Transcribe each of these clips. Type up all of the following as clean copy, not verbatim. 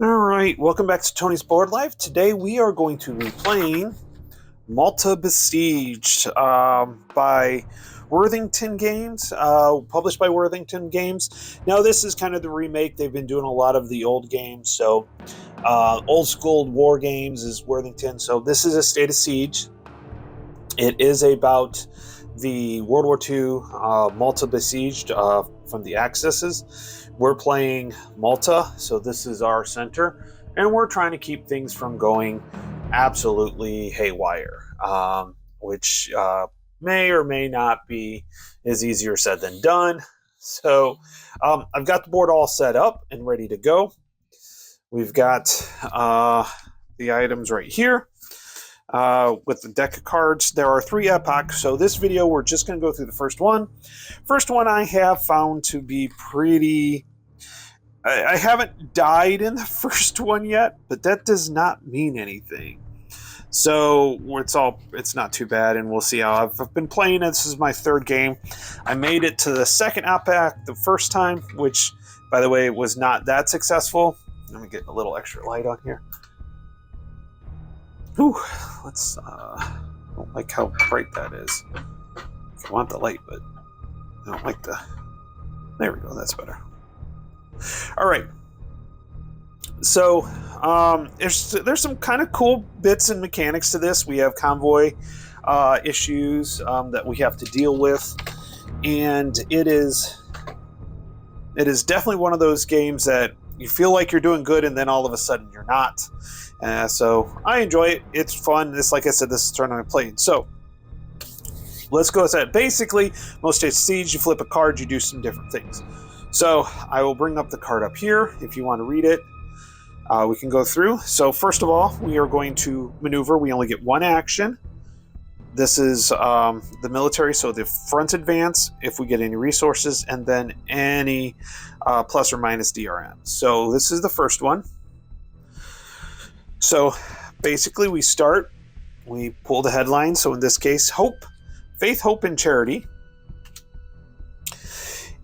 Alright, welcome back to Tony's Board Life. Today we are going to be playing Malta Besieged by Worthington Games, published by Worthington Games. Now this is kind of the remake. They've been doing a lot of the old games, so old school war games is Worthington. So this is a State of Siege. It is about the World War II Malta Besieged from the Axis. We're playing Malta, so this is our center, and we're trying to keep things from going absolutely haywire, which may or may not be as easier said than done. So I've got the board all set up and ready to go. We've got the items right here. With the deck of cards. There are 3 epochs, so this video we're just going to go through the first one. First one I have found to be pretty... I haven't died in the first one yet, but that does not mean anything. So it's not too bad, and we'll see how I've been playing. This is my 3rd game. I made it to the 2nd epoch the first time, which, by the way, was not that successful. Let me get a little extra light on here. Ooh, let's, I don't like how bright that is. I want the light, but I don't like the, there we go, that's better. All right. So, there's some kind of cool bits and mechanics to this. We have convoy issues that we have to deal with, and it is definitely one of those games that you feel like you're doing good, and then all of a sudden you're not. So I enjoy it. It's fun. This, like I said, this is the tournament I'm playing. So let's go with that. Basically, most State of Siege, you flip a card, you do some different things. So I will bring up the card up here if you want to read it. We can go through. So first of all, we are going to maneuver. We only get 1 action. This is the military, so the front advance, if we get any resources, and then any plus or minus DRM. So this is the first one. So basically we start, we pull the headline. So in this case, hope, faith, hope, and charity.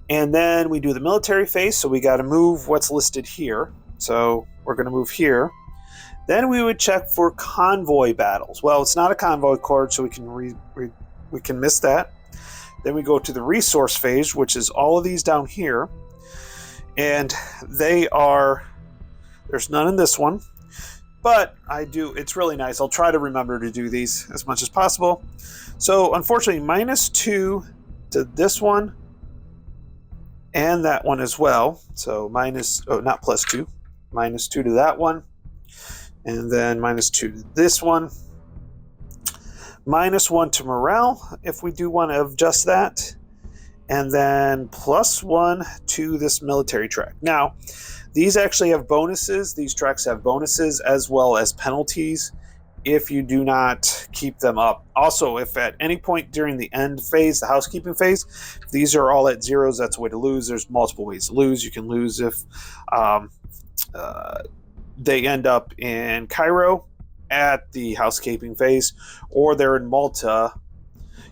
And then we do the military phase. So we got to move what's listed here. So we're going to move here. Then we would check for convoy battles. Well, it's not a convoy card, so we can miss that. Then we go to the resource phase, which is all of these down here. And they are, there's none in this one. But it's really nice. I'll try to remember to do these as much as possible. So unfortunately, -2 to this one and that one as well. So not +2, -2 to that one. And then -2 to this one. -1 to morale, if we do want to adjust that. And then +1 to this military track. Now, these actually have bonuses. These tracks have bonuses as well as penalties if you do not keep them up. Also, if at any point during the end phase, the housekeeping phase, if these are all at 0s, that's a way to lose. There's multiple ways to lose. You can lose if they end up in Cairo at the housekeeping phase, or they're in Malta.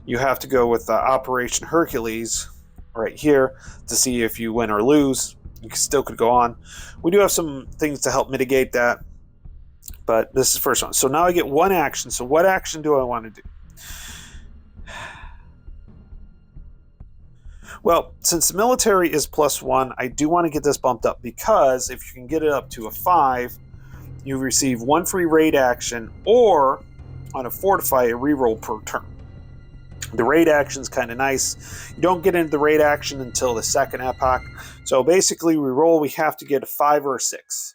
You have to go with Operation Hercules right here to see if you win or lose. You still could go on. We do have some things to help mitigate that, but this is the first one. So now I get 1 action. So what action do I want to do? Well, since the military is +1, I do want to get this bumped up, because if you can get it up to a 5, you receive 1 free raid action, or on a fortify, a reroll per turn. The raid action is kind of nice. You don't get into the raid action until the 2nd epoch. So basically, we roll, we have to get a 5 or a 6.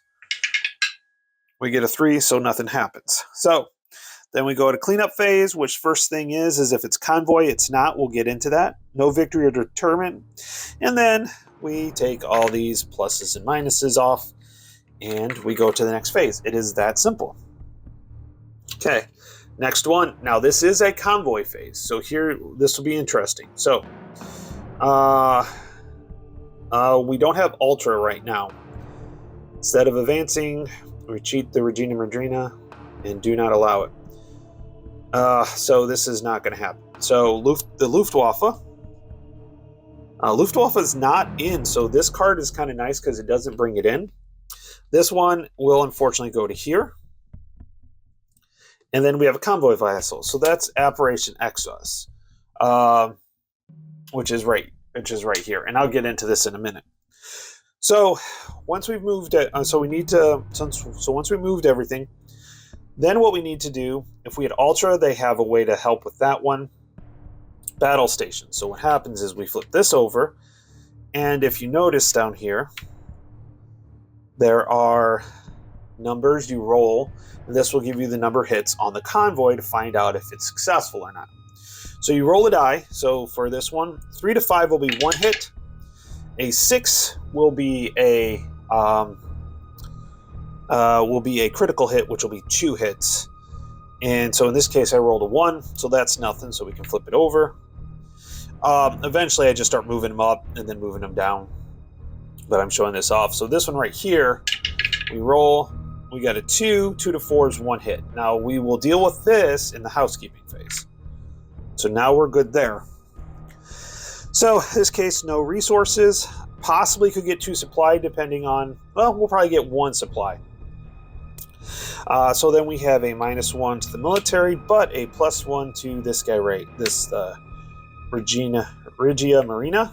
We get a 3, so nothing happens. So then we go to cleanup phase, which first thing is if it's convoy. It's not. We'll get into that. No victory or deterrent. And then we take all these pluses and minuses off, and we go to the next phase. It is that simple. Okay. Next one. Now this is a convoy phase, so here this will be interesting. So, we don't have ultra right now. Instead of advancing, we cheat the Regina Madrina and do not allow it. So this is not going to happen. So the Luftwaffe. Luftwaffe is not in, so this card is kind of nice because it doesn't bring it in. This one will unfortunately go to here. And then we have a convoy vessel. So that's Operation Exodus, which is right here. And I'll get into this in a minute. So once we've moved it, once we moved everything, then what we need to do, if we had Ultra, they have a way to help with that one. Battle station. So what happens is we flip this over, and if you notice down here, there are numbers you roll, and this will give you the number of hits on the convoy to find out if it's successful or not. So you roll a die. So for this one, 3 to 5 will be 1 hit. A 6 will be a critical hit, which will be 2 hits. And so in this case, I rolled a 1, so that's nothing. So we can flip it over. Eventually, I just start moving them up and then moving them down. But I'm showing this off. So this one right here, we roll. We got a 2. 2 to 4 is 1 hit. Now we will deal with this in the housekeeping phase. So now we're good there. So in this case, no resources. Possibly could get 2 supply depending on, well, we'll probably get 1 supply. So then we have a -1 to the military, but a +1 to this guy this Regia Marina.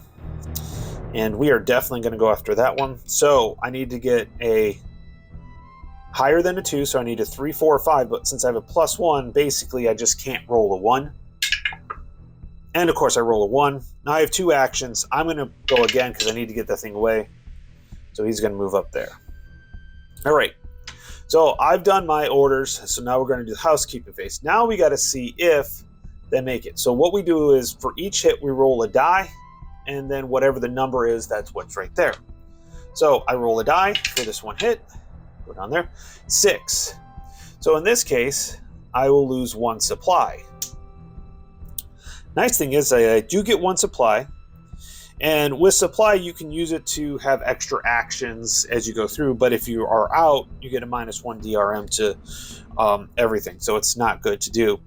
And we are definitely going to go after that one. So I need to get a higher than a 2, so I need a 3, 4, or 5. But since I have a +1, basically I just can't roll a 1. And of course I roll a 1. Now I have 2 actions. I'm going to go again because I need to get that thing away. So he's going to move up there. All right. So I've done my orders. So now we're going to do the housekeeping phase. Now we got to see if they make it. So what we do is for each hit we roll a die. And then whatever the number is, that's what's right there. So I roll a die for this 1 hit. Go down there. 6. So in this case, I will lose 1 supply. Nice thing is I do get 1 supply. And with supply, you can use it to have extra actions as you go through. But if you are out, you get a -1 DRM to everything. So it's not good to do.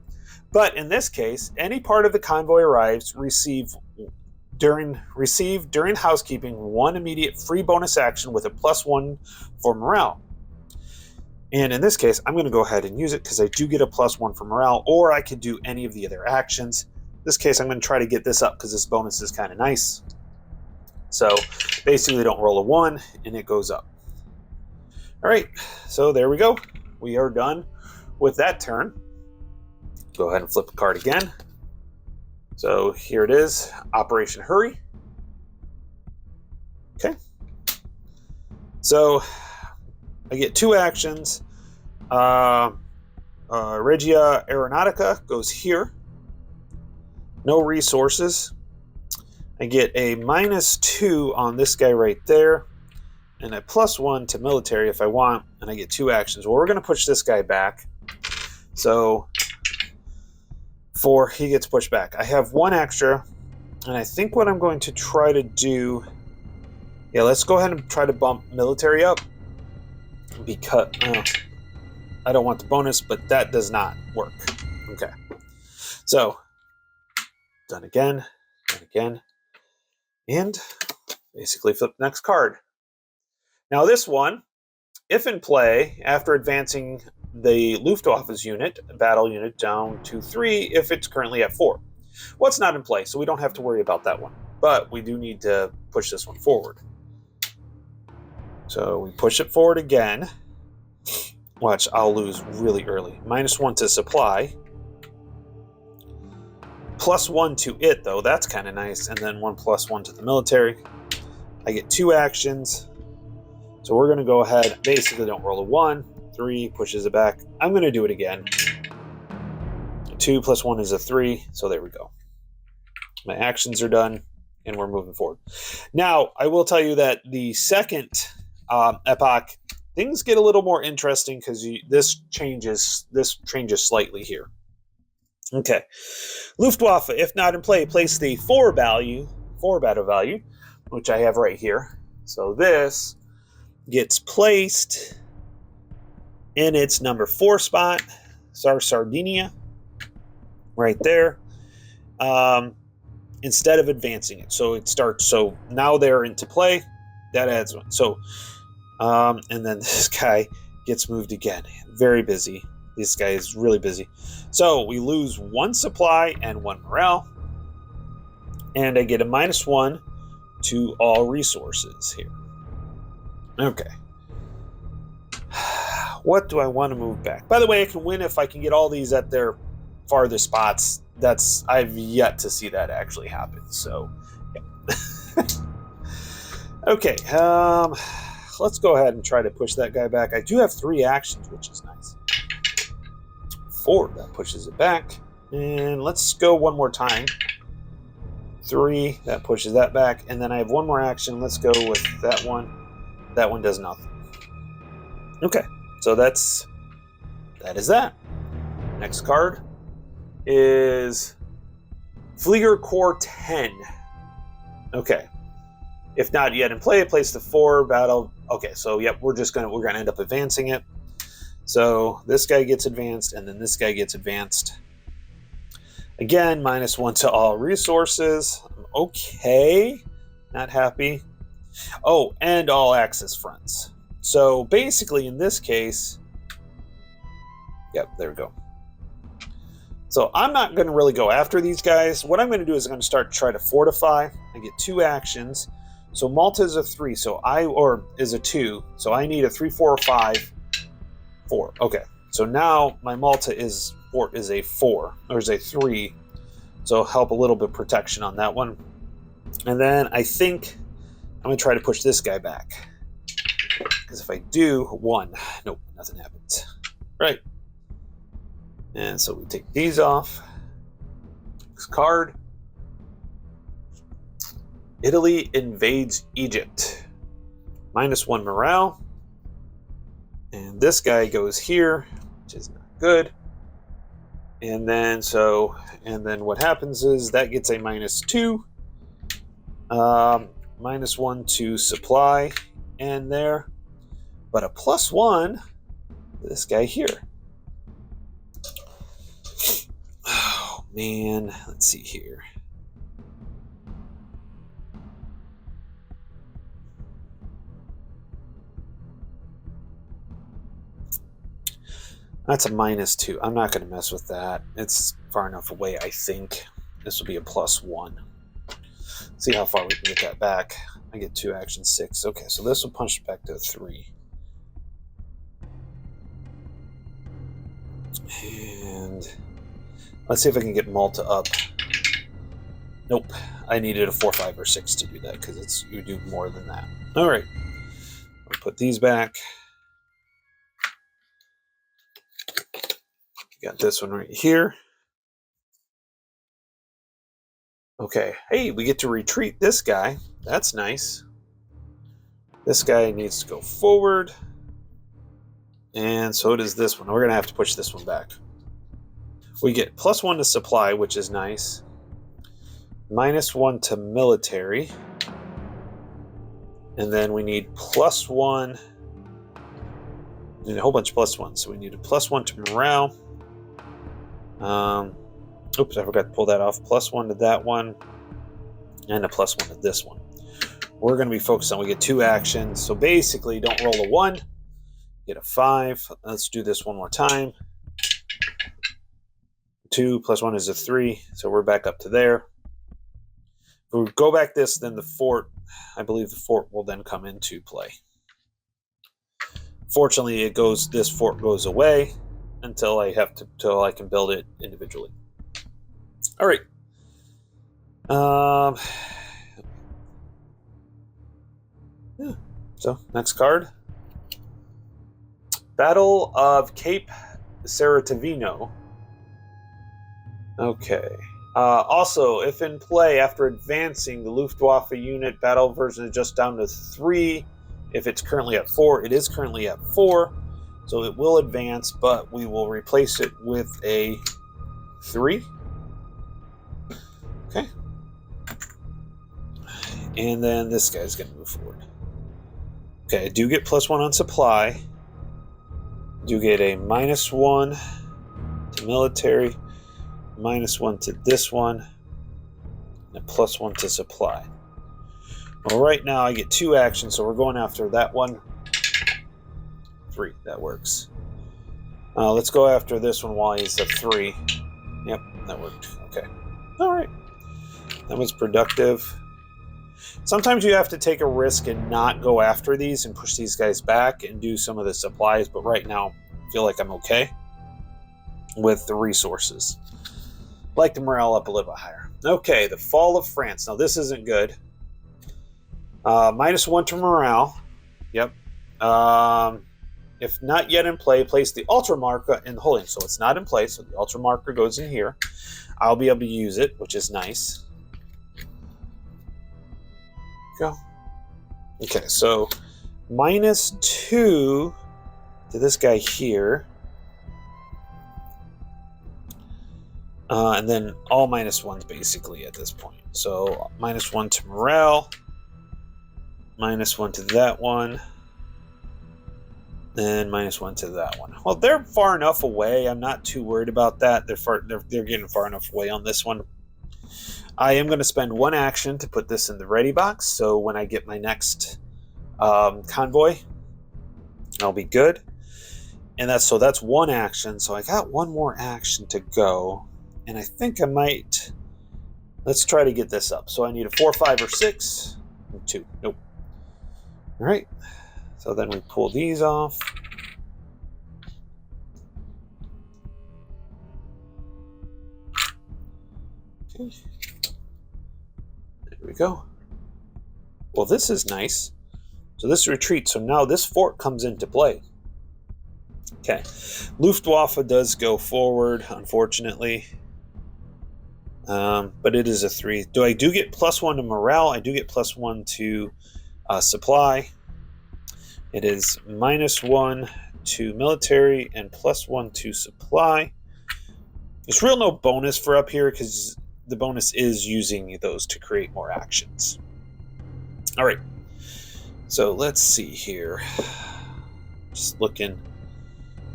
But in this case, any part of the convoy arrives, receive during housekeeping 1 immediate free bonus action with a +1 for morale. And in this case, I'm going to go ahead and use it because I do get a +1 for morale, or I could do any of the other actions. In this case, I'm going to try to get this up because this bonus is kind of nice. So basically, don't roll a 1 and it goes up. All right, so there we go. We are done with that turn. Go ahead and flip the card again. So here it is, Operation Hurry. Okay. So I get 2 actions. Regia Aeronautica goes here. No resources. I get a -2 on this guy right there. And a +1 to military if I want. And I get 2 actions. Well, we're going to push this guy back. So 4, he gets pushed back. I have 1 extra, and I think what I'm going to try to do, yeah, let's go ahead and try to bump military up, because I don't want the bonus, but that does not work. Okay, so done again, and basically flip the next card. Now this one, if in play, after advancing the Luftwaffe's battle unit, down to 3 if it's currently at 4. Well, it's not in play, so we don't have to worry about that one. But we do need to push this one forward. So we push it forward again. Watch, I'll lose really early. -1 to supply. +1 to it, though. That's kind of nice. And then 1 +1 to the military. I get 2 actions. So we're going to go ahead. Basically, don't roll a 1. 3 pushes it back. I'm going to do it again. 2 + 1 is a 3. So there we go. My actions are done, and we're moving forward. Now, I will tell you that the second epoch, things get a little more interesting because this changes slightly here. Okay. Luftwaffe, if not in play, place the 4 battle value, which I have right here. So this gets placed in its number 4 spot, Sardinia, right there, instead of advancing it. So it starts, so now they're into play, that adds one. So And then this guy gets moved again. Very busy. This guy is really busy. So we lose 1 supply and 1 morale. And I get a -1 to all resources here. Okay. What do I want to move back? By the way, I can win if I can get all these at their farthest spots. I've yet to see that actually happen. So, yeah. Okay. Let's go ahead and try to push that guy back. I do have 3 actions, which is nice. 4, that pushes it back. And let's go one more time. 3, that pushes that back. And then I have 1 more action. Let's go with that one. That one does nothing. Okay, so that is that. Next card is Flieger Corps 10. Okay. If not yet in play, place the 4 battle. Okay, so yep, we're gonna end up advancing it. So this guy gets advanced, and then this guy gets advanced. Again, -1 to all resources. Okay, not happy. Oh, and all access fronts. So basically, in this case, yep, there we go. So I'm not going to really go after these guys. What I'm going to do is I'm going to start to try to fortify. I get 2 actions. So Malta is a 3, or is a 2. So I need a 3, 4, or 5. 4. Okay. So now my Malta is a 4, or is a 3. So help a little bit protection on that one. And then I think I'm going to try to push this guy back. Because if I do, 1. Nope, nothing happens. Right. And so we take these off. Next card. Italy invades Egypt. -1 morale. And this guy goes here, which is not good. And then what happens is that gets a -2. -1 to supply and there. But a +1, this guy here. Oh man, let's see here. That's a -2. I'm not going to mess with that. It's far enough away, I think. This will be a +1. See how far we can get that back. I get 2 action 6. Okay, so this will punch it back to 3. And let's see if I can get Malta up. Nope. I needed a 4, 5, or 6 to do that because you do more than that. All right. I'll put these back. Got this one right here. Okay. Hey, we get to retreat this guy. That's nice. This guy needs to go forward. And so does this one. We're going to have to push this one back. We get +1 to supply, which is nice. -1 to military. And then we need +1. We need a whole bunch of +1s. So we need a +1 to morale. Oops, I forgot to pull that off. +1 to that one. And a +1 to this one. We're going to be focused on, we get 2 actions. So basically, don't roll a 1. Get a 5. Let's do this one more time. 2 + 1 is a 3. So we're back up to there. If we go back this, then the fort, I believe the fort will then come into play. Fortunately, this fort goes away until I can build it individually. All right. Yeah. So next card. Battle of Cape Seratovino. Okay. Also, if in play after advancing, the Luftwaffe unit battle version is just down to 3. If it's currently at 4, it is currently at 4. So it will advance, but we will replace it with a 3. Okay. And then this guy's going to move forward. Okay, I do get +1 on supply. Do get a -1 to military, -1 to this one, and a +1 to supply. Well, right now I get 2 actions, so we're going after that one. 3. That works. Let's go after this one while he's at 3. Yep, that worked. Okay. All right. That was productive. Sometimes you have to take a risk and not go after these and push these guys back and do some of the supplies, but right now I feel like I'm okay with the resources. Like the morale up a little bit higher. Okay, the fall of France. Now this isn't good. -1 to morale. Yep. If not yet in play, place the ultra marker in the holding. So it's not in play, so the ultra marker goes in here. I'll be able to use it, which is nice. Go. Okay, so -2 to this guy here. And then all -1s basically at this point. So -1 to morale, -1 to that one, and -1 to that one. Well, they're far enough away. I'm not too worried about that. They're getting far enough away on this one. I am going to spend 1 action to put this in the ready box. So when I get my next convoy, I'll be good. And that's 1 action. So I got 1 more action to go. And I think I might... Let's try to get this up. So I need a 4, 5, or 6. 2. Nope. All right. So then we pull these off. Okay. There we go. Well, this is nice. So this retreat. So now this fort comes into play. Okay. Luftwaffe does go forward, unfortunately. But it is a 3. I do get +1 to morale. I do get +1 to supply. It is -1 to military and +1 to supply. There's real no bonus for up here because the bonus is using those to create more actions. All right. So let's see here. Just looking.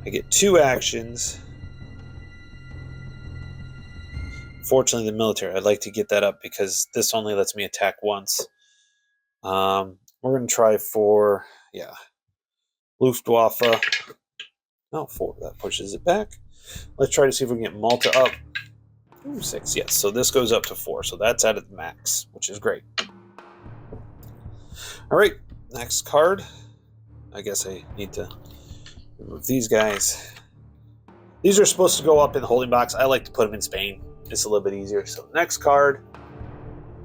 I get 2 actions. Fortunately, the military, I'd like to get that up because this only lets me attack once. We're going to try for, Luftwaffe. Oh, 4. That pushes it back. Let's try to see if we can get Malta up. Ooh, 6. Yes, so this goes up to 4. So that's at its max, which is great. All right, next card. I guess I need to remove these guys. These are supposed to go up in the holding box. I like to put them in Spain. It's a little bit easier. So next card.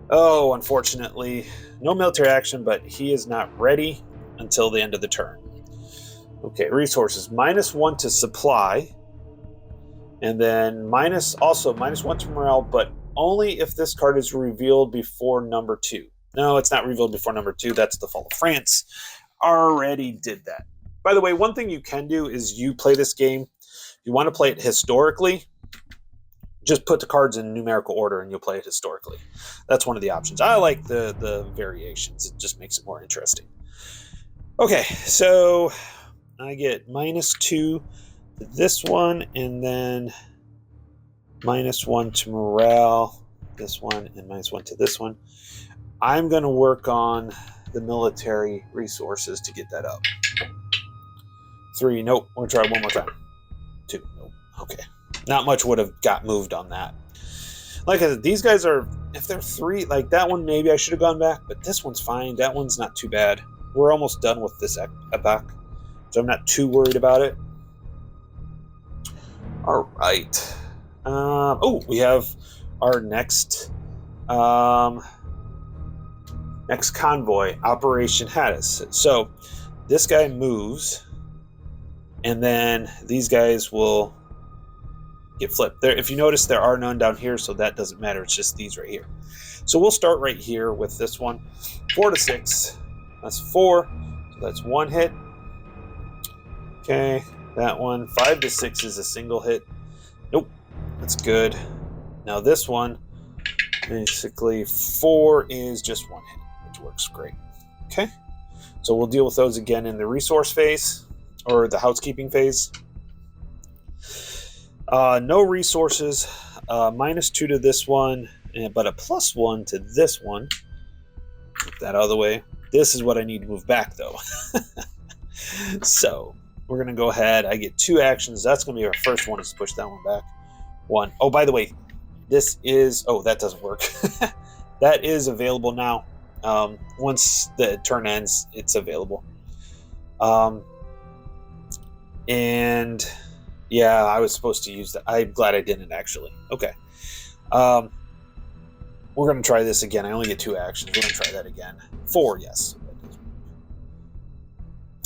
Oh, unfortunately, no military action, but he is not ready until the end of the turn. Okay, resources. -1 to supply. And then also -1 to morale, but only if this card is revealed before number 2. No, it's not revealed before number 2. That's the fall of France. Already did that. By the way, one thing you can do is you play this game. If you want to play it historically, just put the cards in numerical order and you'll play it historically. That's one of the options. I like the variations. It just makes it more interesting. Okay, so I get -2 to this one, and then -1 to morale, this one, and -1 to this one. I'm going to work on the military resources to get that up. 3, nope. We'll try one more time. 2, nope. Okay. Not much would have got moved on that. Like I said, these guys are, if they're 3, like that one, maybe I should have gone back, but this one's fine. That one's not too bad. We're almost done with this epoch, so I'm not too worried about it. All right. Oh, we have our next convoy, Operation Hattis. So this guy moves, and then these guys will get flipped. There, if you notice, there are none down here, so that doesn't matter. It's just these right here. So we'll start right here with this one. 4 to 6. That's 4. So that's 1 hit. Okay, that one. 5 to 6 is a single hit. Nope, that's good. Now this one, basically 4 is just 1 hit, which works great. Okay, so we'll deal with those again in the resource phase, or the housekeeping phase. No resources. -2 to this one, but a +1 to this one. Get that out of the way. This is what I need to move back, though. So we're going to go ahead. I get 2 actions. That's going to be our first one, is to push that one back. 1. Oh, by the way, this is... Oh, that doesn't work. That is available now. Once the turn ends, it's available. And yeah, I was supposed to use that. I'm glad I didn't, actually. Okay. We're going to try this again. I only get 2 actions. We're going to try that again. 4, yes.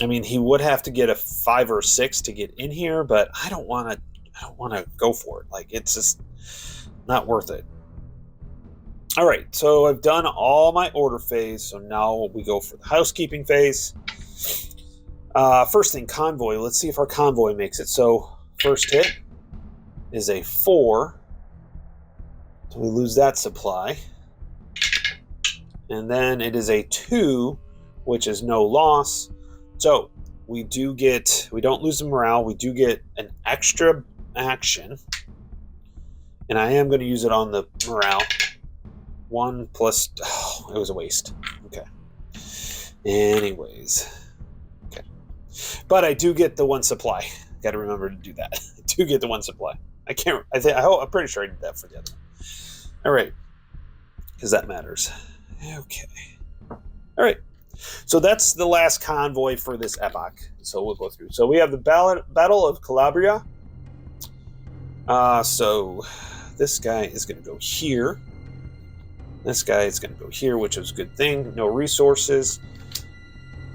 I mean, he would have to get a 5 or 6 to get in here, but I don't want to go for it. Like, it's just not worth it. All right, so I've done all my order phase, so now we go for the housekeeping phase. First thing, Convoy. Let's see if our Convoy makes it. So first hit is a 4. So we lose that supply. And then it is a 2, which is no loss. So we don't lose the morale. We do get an extra action. And I am going to use it on the morale. 1 plus... Oh, it was a waste. Okay. Anyways. Okay. But I do get the 1 supply. Got to remember to do that. I do get the 1 supply. I'm pretty sure I did that for the other one. All right. Because that matters. Okay. All right. So that's the last convoy for this epoch. So we'll go through. So we have the Battle of Calabria. So this guy is going to go here. This guy is going to go here, which is a good thing. No resources.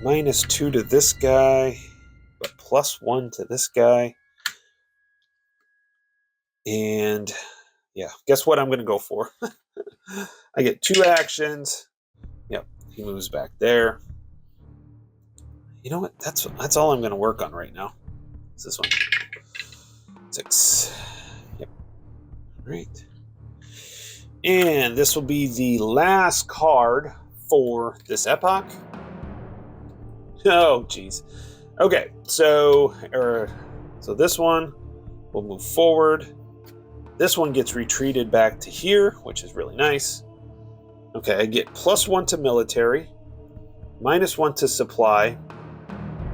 -2 to this guy, but +1 to this guy. And yeah, guess what I'm going to go for? I get 2 actions. Yep, he moves back there. You know what? That's all I'm going to work on right now. It's this one. 6. Yep. Great. And this will be the last card for this epoch. Oh, geez. Okay, so this one will move forward. This one gets retreated back to here, which is really nice. Okay, I get +1 to military, -1 to supply,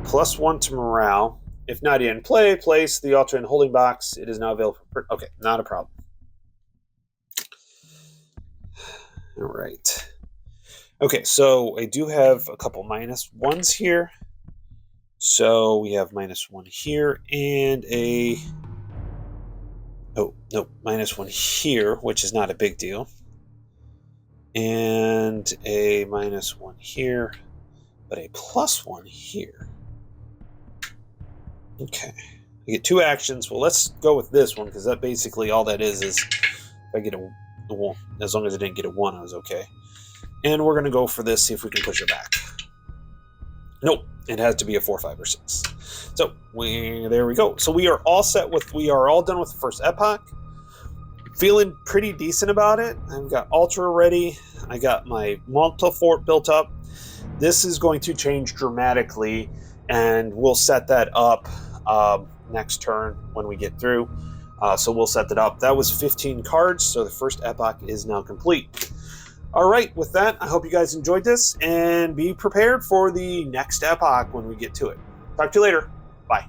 +1 to morale. If not in play, place the alternate holding box. It is now available for... Okay, not a problem. All right. Okay, so I do have a couple -1s here. So we have -1 here and a... Oh, no, -1 here, which is not a big deal. And a -1 here, but a +1 here. Okay. I get 2 actions. Well, let's go with this one, because that basically all that is if I get a 1. As long as I didn't get a 1, I was okay. And we're going to go for this, see if we can push it back. Nope, it has to be a 4, 5, or 6. So there we go. So we are all done with the first epoch. Feeling pretty decent about it. I've got Ultra ready. I got my Malta fort built up. This is going to change dramatically, and we'll set that up next turn when we get through. So we'll set that up. That was 15 cards, so the first epoch is now complete. All right, with that, I hope you guys enjoyed this, and be prepared for the next epoch when we get to it. Talk to you later. Bye.